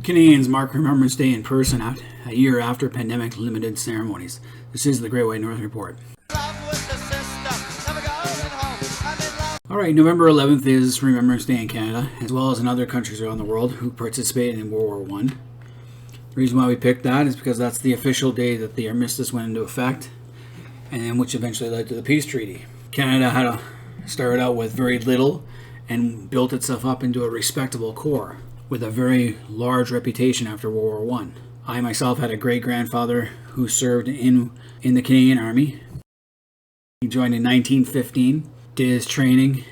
Canadians mark Remembrance Day in person a year after pandemic limited ceremonies. This is the Great White North Report. Alright, November 11th is Remembrance Day in Canada, as well as in other countries around the world who participated in World War I. The reason why we picked that is because that's the official day that the armistice went into effect, and which eventually led to the peace treaty. Canada started out with very little and built itself up into a respectable core with a very large reputation after World War I. I myself had a great-grandfather who served in the Canadian Army. He joined in 1915, did his training,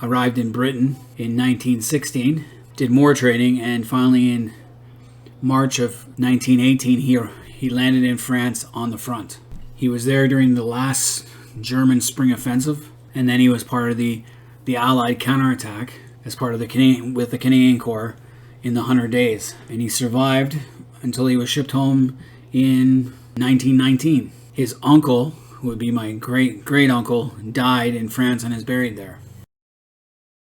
arrived in Britain in 1916, did more training, and finally in March of 1918 he landed in France on the front. He was there during the last German spring offensive, and then he was part of the Allied counterattack as part of the Canadian Corps in the 100 days, and he survived until he was shipped home in 1919. His uncle, who would be my great uncle, died in France and is buried there.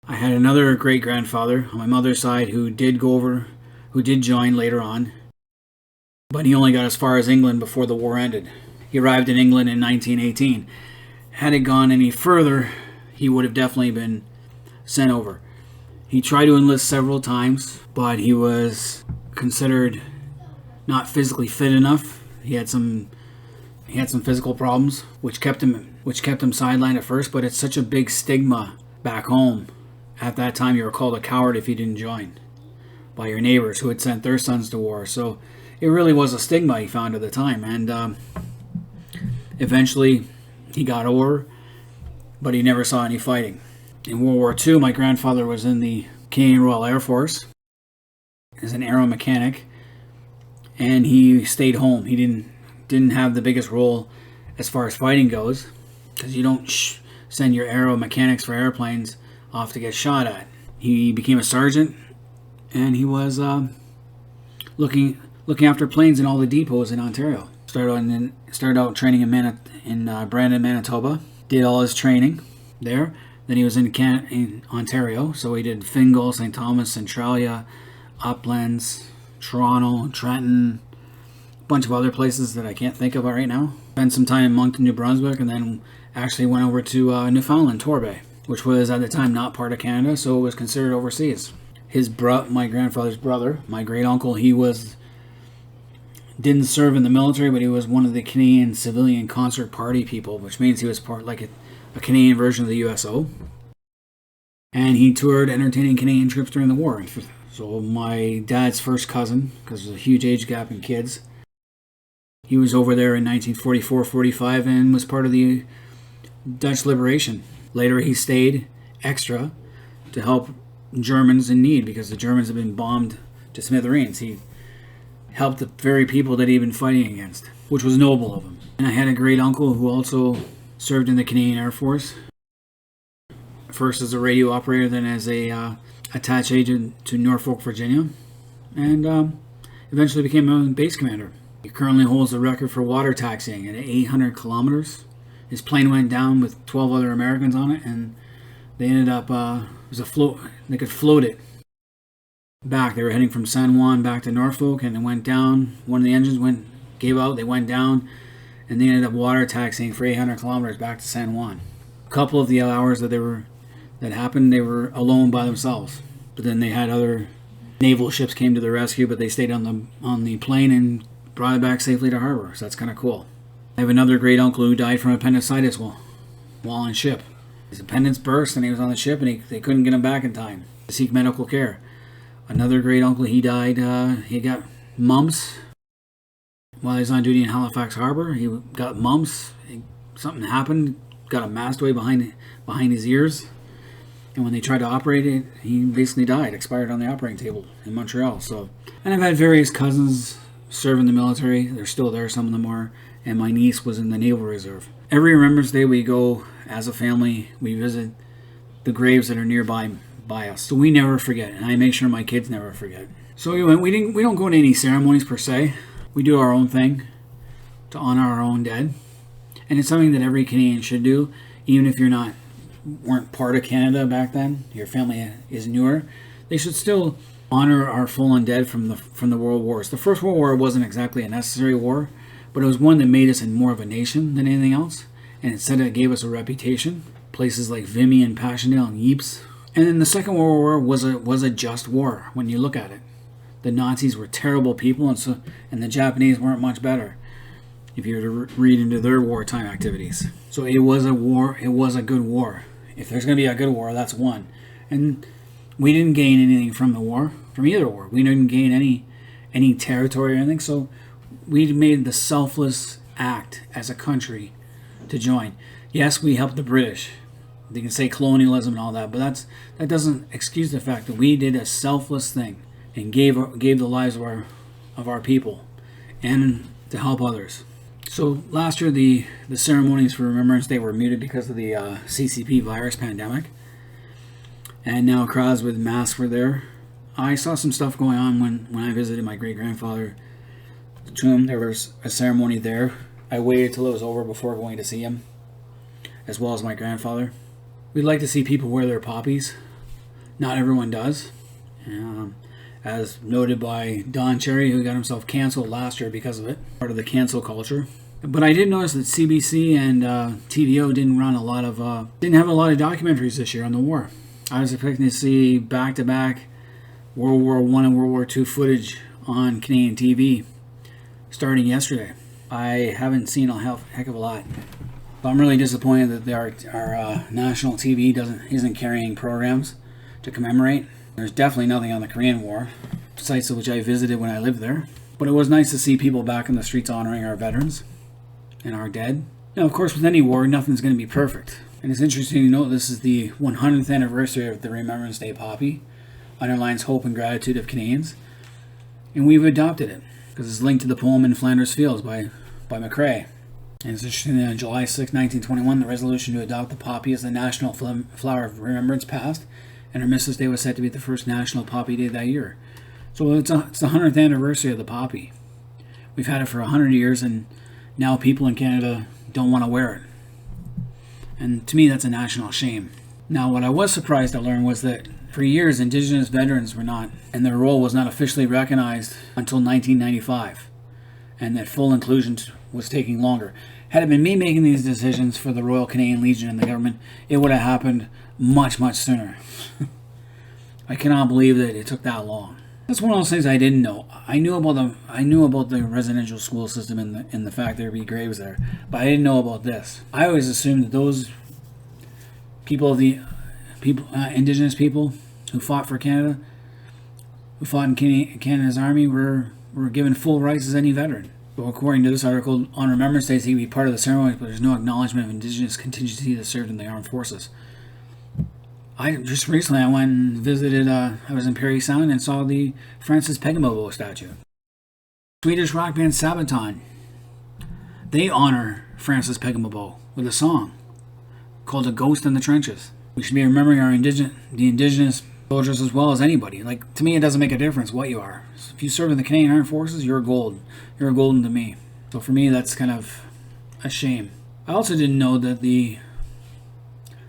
I had another great grandfather on my mother's side who did join later on, but he only got as far as England before the war ended. He arrived in England in 1918. Had it gone any further, he would have definitely been sent over. He tried to enlist several times, but he was considered not physically fit enough. He had some physical problems, which kept him sidelined at first. But it's such a big stigma back home. At that time, you were called a coward if you didn't join by your neighbors who had sent their sons to war. So it really was a stigma he found at the time, and eventually he got over, but he never saw any fighting. In World War II, my grandfather was in the Canadian Royal Air Force as an aero mechanic, and he stayed home. He didn't have the biggest role as far as fighting goes, because you don't send your aero mechanics for airplanes off to get shot at. He became a sergeant, and he was looking after planes in all the depots in Ontario. Started out training in Brandon, Manitoba. Did all his training there. Then he was in Ontario, so he did Fingal, St. Thomas, Centralia, Uplands, Toronto, Trenton, a bunch of other places that I can't think of right now. Spent some time in Moncton, New Brunswick, and then actually went over to Newfoundland, Torbay, which was at the time not part of Canada, so it was considered overseas. My grandfather's brother, my great uncle, didn't serve in the military, but he was one of the Canadian Civilian Concert Party people, which means he was part like a Canadian version of the USO. And he toured entertaining Canadian troops during the war. So my dad's first cousin, because there's a huge age gap in kids, he was over there in 1944-45 and was part of the Dutch liberation. Later he stayed extra to help Germans in need, because the Germans had been bombed to smithereens. He helped the very people that he'd been fighting against, which was noble of him. And I had a great uncle who also served in the Canadian Air Force, first as a radio operator, then as a attached agent to Norfolk, Virginia, and eventually became a base commander. He currently holds the record for water taxiing at 800 kilometers. His plane went down with 12 other Americans on it, and they ended up, they could float it back. They were heading from San Juan back to Norfolk, and it went down. One of the engines gave out, they went down, and they ended up water taxiing for 800 kilometers back to San Juan. A couple of the hours that happened, they were alone by themselves. But then they had other naval ships came to the rescue, but they stayed on the plane and brought it back safely to harbor. So that's kind of cool. I have another great uncle who died from appendicitis while on ship. His appendix burst, and he was on the ship, and they couldn't get him back in time to seek medical care. Another great uncle, he died. He got mumps while he was on duty in Halifax Harbor. He got mumps. Something happened, got a mastway behind his ears, and when they tried to operate it, he basically died, expired on the operating table in Montreal. And I've had various cousins serve in the military. They're still there, some of them are, and my niece was in the Naval Reserve. Every Remembrance Day we go as a family, we visit the graves that are nearby us, so we never forget, and I make sure my kids never forget. So we don't go to any ceremonies per se. We do our own thing to honor our own dead, and it's something that every Canadian should do, even if weren't part of Canada back then. Your family is newer. They should still honor our fallen dead from the world wars. The First World War wasn't exactly a necessary war, but it was one that made us in more of a nation than anything else, and instead it gave us a reputation. Places like Vimy and Passchendaele and Ypres. And then the Second World War was a just war when you look at it. The Nazis were terrible people, and the Japanese weren't much better, if you were to read into their wartime activities. So it was a war. It was a good war. If there's going to be a good war, that's one. And we didn't gain anything from the war, from either war. We didn't gain any territory or anything. So we made the selfless act as a country to join. Yes, we helped the British. They can say colonialism and all that, but that doesn't excuse the fact that we did a selfless thing and gave the lives of our people and to help others. So last year the ceremonies for Remembrance Day were muted because of the CCP virus pandemic, and now crowds with masks were there. I saw some stuff going on when I visited my great-grandfather tomb. There was a ceremony there. I waited till it was over before going to see him, as well as my grandfather. We'd like to see people wear their poppies. Not everyone does. As noted by Don Cherry, who got himself canceled last year because of it, part of the cancel culture. But I did notice that CBC and TVO didn't have a lot of documentaries this year on the war. I was expecting to see back-to-back World War I and World War II footage on Canadian TV starting yesterday. I haven't seen a heck of a lot. But I'm really disappointed that our national TV isn't carrying programs to commemorate. There's definitely nothing on the Korean War, sites of which I visited when I lived there. But it was nice to see people back in the streets honoring our veterans and our dead. Now, of course, with any war, nothing's going to be perfect. And it's interesting to note this is the 100th anniversary of the Remembrance Day poppy. Underlines hope and gratitude of Canadians. And we've adopted it because it's linked to the poem In Flanders Fields by McCrae. And it's interesting that on July 6, 1921, the resolution to adopt the poppy as the national flower of remembrance passed, and Armistice Day was set to be the first national poppy day that year. So it's the 100th anniversary of the poppy. We've had it for 100 years, and now people in Canada don't want to wear it. And to me, that's a national shame. Now, what I was surprised to learn was that for years, Indigenous veterans were not, and their role was not officially recognized until 1995, and that full inclusion was taking longer. Had it been me making these decisions for the Royal Canadian Legion and the government, it would have happened much, much sooner. I cannot believe that it took that long. That's one of those things I didn't know. I knew about the residential school system and the fact there'd be graves there, but I didn't know about this. I always assumed that those Indigenous people who fought for Canada, who fought in Canada's army, were given full rights as any veteran. So according to this article, on Remembrance Day, he can be part of the ceremony, but there's no acknowledgement of Indigenous contingency that served in the armed forces. Just recently I went and visited, I was in Parry Sound and saw the Francis Pegamo statue. Swedish rock band Sabaton, they honor Francis Pegamo with a song called A Ghost in the Trenches. We should be remembering the Indigenous soldiers as well as anybody. Like, to me, it doesn't make a difference what you are. So if you serve in the Canadian Armed Forces, you're gold. You're golden to me. So for me, that's kind of a shame. I also didn't know that the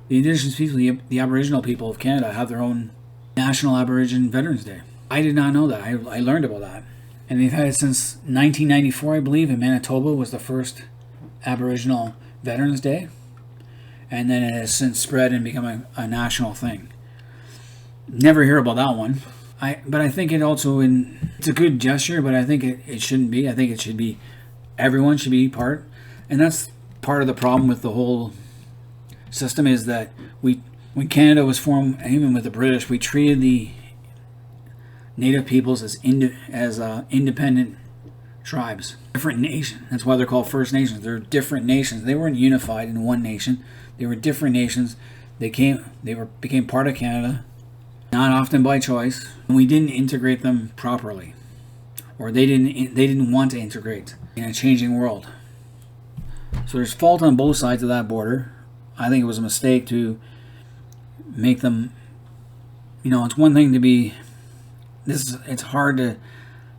Indigenous people, the Aboriginal people of Canada, have their own National Aboriginal Veterans Day. I did not know that. I learned about that. And they've had it since 1994, I believe, in Manitoba was the first Aboriginal Veterans Day. And then it has since spread and become a national thing. Never hear about that one. But I think it's a good gesture, but I think it shouldn't be. I think it should be, everyone should be part. And that's part of the problem with the whole system, is that when Canada was formed, even with the British, we treated the Native peoples as independent tribes, different nations. That's why they're called First Nations. They're different nations. They weren't unified in one nation. They were different nations. They became part of Canada, not often by choice. And we didn't integrate them properly, or they didn't want to integrate in a changing world. So there's fault on both sides of that border. I think it was a mistake to make them. It's one thing to be. It's hard to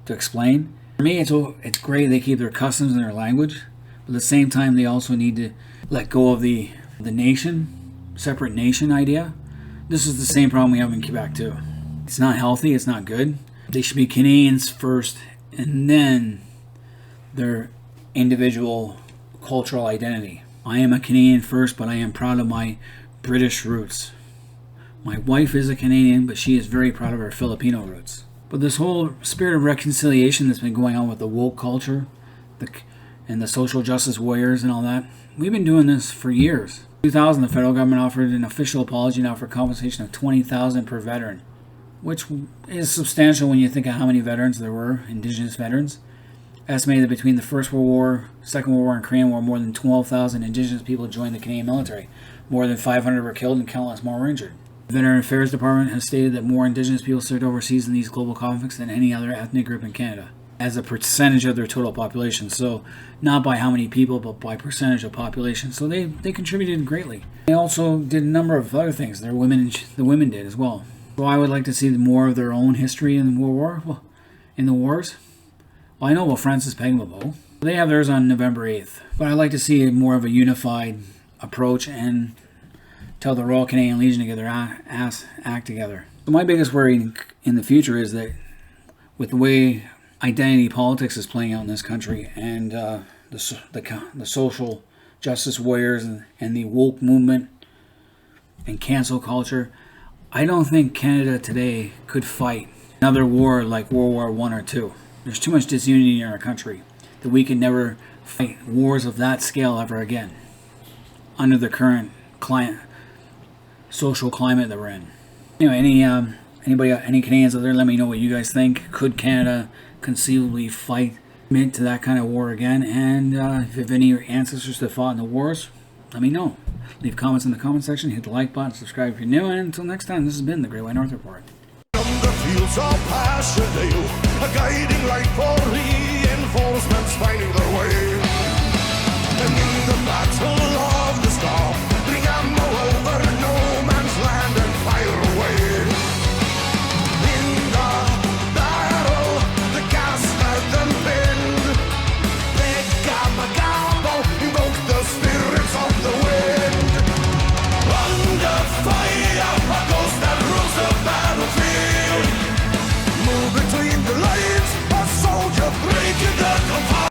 explain. For me, it's great they keep their customs and their language, but at the same time, they also need to let go of the separate nation idea. This is the same problem we have in Quebec too. It's not healthy. It's not good. They should be Canadians first, and then their individual cultural identity. I am a Canadian first, but I am proud of my British roots. My wife is a Canadian, but she is very proud of her Filipino roots. But this whole spirit of reconciliation that's been going on with the woke culture and the social justice warriors and all that, we've been doing this for years. In 2000, the federal government offered an official apology now for compensation of $20,000 per veteran, which is substantial when you think of how many veterans there were, Indigenous veterans. Estimated that between the First World War, Second World War, and Korean War, more than 12,000 Indigenous people joined the Canadian military. More than 500 were killed and countless more were injured. The Veteran Affairs Department has stated that more Indigenous people served overseas in these global conflicts than any other ethnic group in Canada, as a percentage of their total population. So not by how many people, but by percentage of population. So they contributed greatly. They also did a number of other things. The women did as well. So I would like to see more of their own history in the wars. Well, I know about Francis Pegmabo. They have theirs on November 8th. But I'd like to see more of a unified approach and tell the Royal Canadian Legion to get their act together. So my biggest worry in the future is that with the way identity politics is playing out in this country and the social justice warriors and the woke movement and cancel culture, I don't think Canada today could fight another war like World War I or II. There's too much disunity in our country that we can never fight wars of that scale ever again under the current social climate that we're in. Anyway, any Canadians out there, let me know what you guys think. Could Canada conceivably commit to that kind of war again? And if you have any ancestors that fought in the wars, let me know. Leave comments in the comment section, hit the like button, subscribe if you're new, and until next time, this has been the Great White North Report. From the fields of passion, a guiding light for